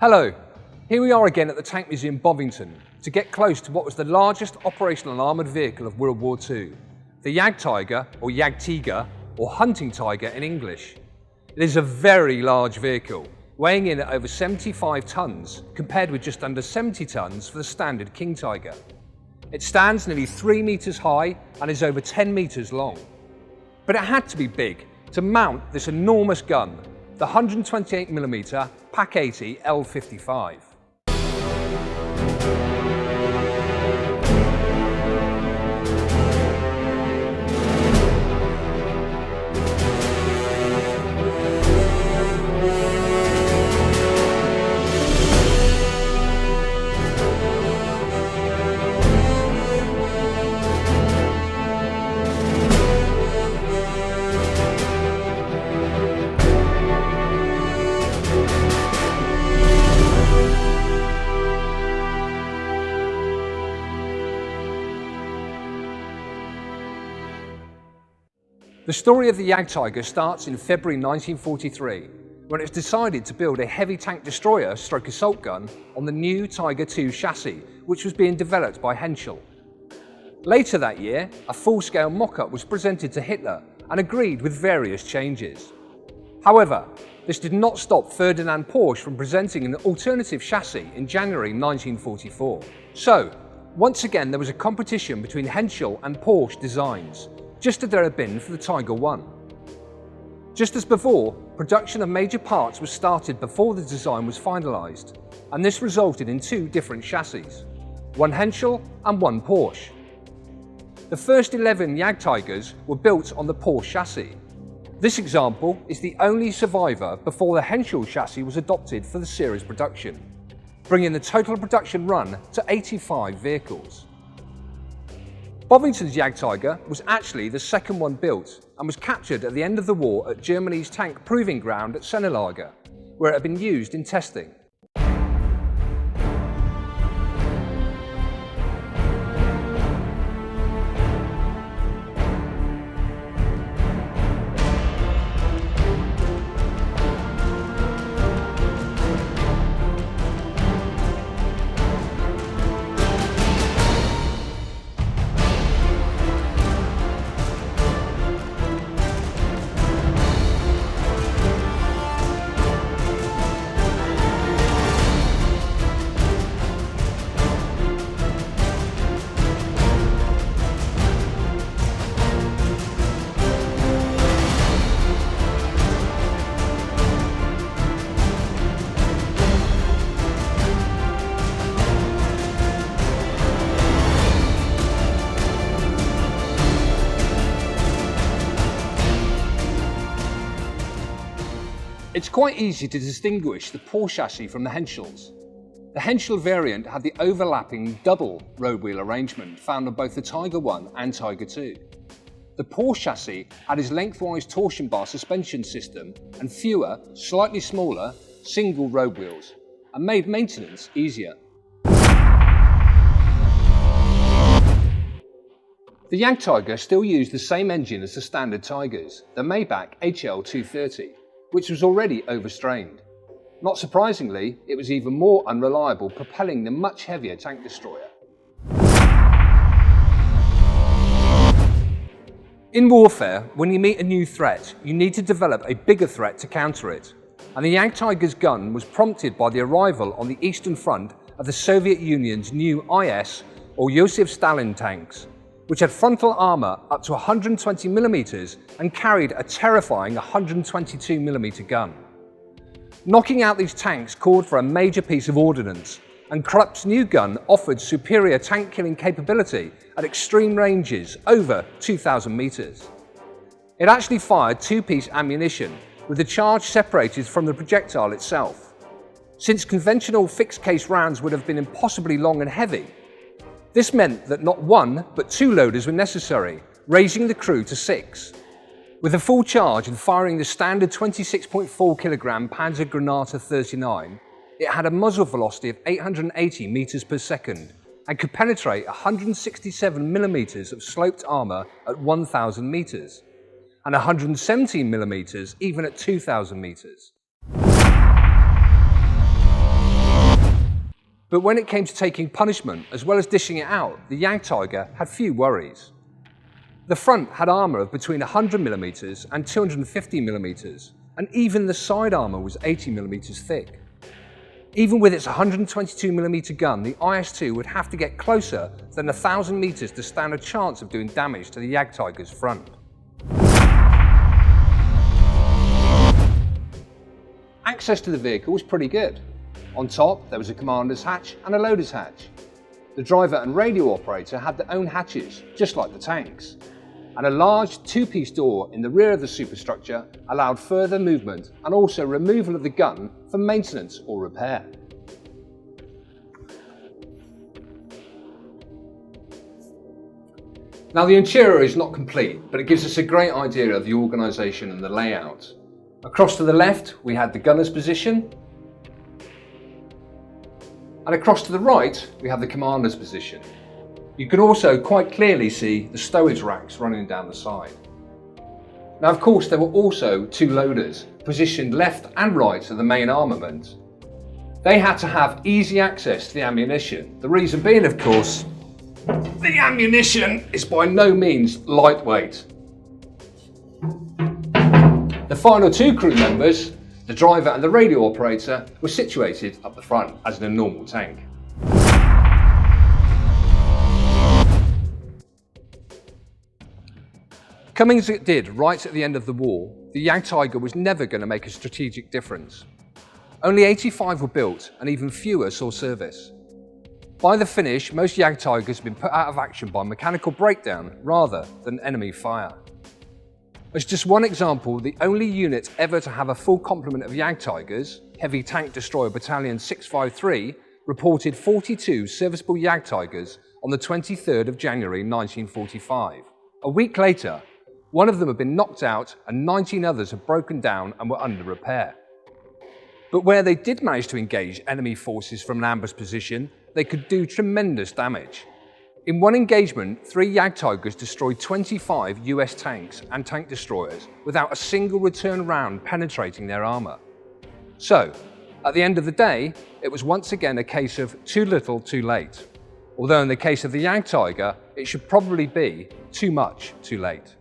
Hello, here we are again at the Tank Museum Bovington to get close to what was the largest operational armoured vehicle of World War II, the Jagdtiger or Jagdtiger or hunting tiger in English. It is a very large vehicle, weighing in at over 75 tonnes compared with just under 70 tonnes for the standard King Tiger. It stands nearly 3 metres high and is over 10 metres long. But it had to be big to mount this enormous gun, the 128mm Pak 80 L55. The story of the Jagdtiger starts in February 1943, when it was decided to build a heavy tank destroyer stroke assault gun on the new Tiger II chassis, which was being developed by Henschel. Later that year, a full-scale mock-up was presented to Hitler and agreed with various changes. However, this did not stop Ferdinand Porsche from presenting an alternative chassis in January 1944. So, once again there was a competition between Henschel and Porsche designs, just as there had been for the Tiger I. Just as before, production of major parts was started before the design was finalised, and this resulted in two different chassis, one Henschel and one Porsche. The first 11 Jagdtigers were built on the Porsche chassis. This example is the only survivor before the Henschel chassis was adopted for the series production, bringing the total production run to 85 vehicles. Bovington's Jagdtiger was actually the second one built and was captured at the end of the war at Germany's tank proving ground at Sennelager, where it had been used in testing. It's quite easy to distinguish the Porsche chassis from the Henschels. The Henschel variant had the overlapping double road wheel arrangement found on both the Tiger I and Tiger II. The Porsche chassis had its lengthwise torsion bar suspension system and fewer, slightly smaller, single road wheels, and made maintenance easier. The Jagdtiger still used the same engine as the standard Tigers, the Maybach HL230. Which was already overstrained. Not surprisingly, it was even more unreliable, propelling the much heavier tank destroyer. In warfare, when you meet a new threat, you need to develop a bigger threat to counter it. And the Jagdtiger's gun was prompted by the arrival on the Eastern Front of the Soviet Union's new IS, or Joseph Stalin tanks, which had frontal armour up to 120mm and carried a terrifying 122mm gun. Knocking out these tanks called for a major piece of ordnance, and Krupp's new gun offered superior tank-killing capability at extreme ranges over 2,000 metres. It actually fired two-piece ammunition, with the charge separated from the projectile itself. Since conventional fixed-case rounds would have been impossibly long and heavy, this meant that not one, but two loaders were necessary, raising the crew to 6. With a full charge and firing the standard 26.4kg Panzergranate 39, it had a muzzle velocity of 880 meters per second and could penetrate 167mm of sloped armour at 1,000 meters, and 117mm even at 2,000 meters. But when it came to taking punishment as well as dishing it out, the Jagdtiger had few worries. The front had armour of between 100mm and 250mm, and even the side armour was 80mm thick. Even with its 122mm gun, the IS-2 would have to get closer than 1,000 metres to stand a chance of doing damage to the Jagdtiger's front. Access to the vehicle was pretty good. On top, there was a commander's hatch and a loader's hatch. The driver and radio operator had their own hatches, just like the tanks. And a large two-piece door in the rear of the superstructure allowed further movement and also removal of the gun for maintenance or repair. Now, the interior is not complete, but it gives us a great idea of the organisation and the layout. Across to the left, we had the gunner's position, and across to the right, we have the commander's position. You can also quite clearly see the stowage racks running down the side. Now, of course, there were also two loaders, positioned left and right of the main armament. They had to have easy access to the ammunition. The reason being, of course, the ammunition is by no means lightweight. The final two crew members, the driver and the radio operator, were situated up the front as in a normal tank. Coming as it did right at the end of the war, the Jagdtiger was never going to make a strategic difference. Only 85 were built and even fewer saw service. By the finish, most Jagdtigers had been put out of action by mechanical breakdown rather than enemy fire. As just one example, the only unit ever to have a full complement of Jagdtigers, Heavy Tank Destroyer Battalion 653, reported 42 serviceable Jagdtigers on the 23rd of January 1945. A week later, one of them had been knocked out and 19 others had broken down and were under repair. But where they did manage to engage enemy forces from an ambush position, they could do tremendous damage. In one engagement, 3 Jagdtigers destroyed 25 US tanks and tank destroyers without a single return round penetrating their armour. So, at the end of the day, it was once again a case of too little, too late. Although in the case of the Jagdtiger, it should probably be too much, too late.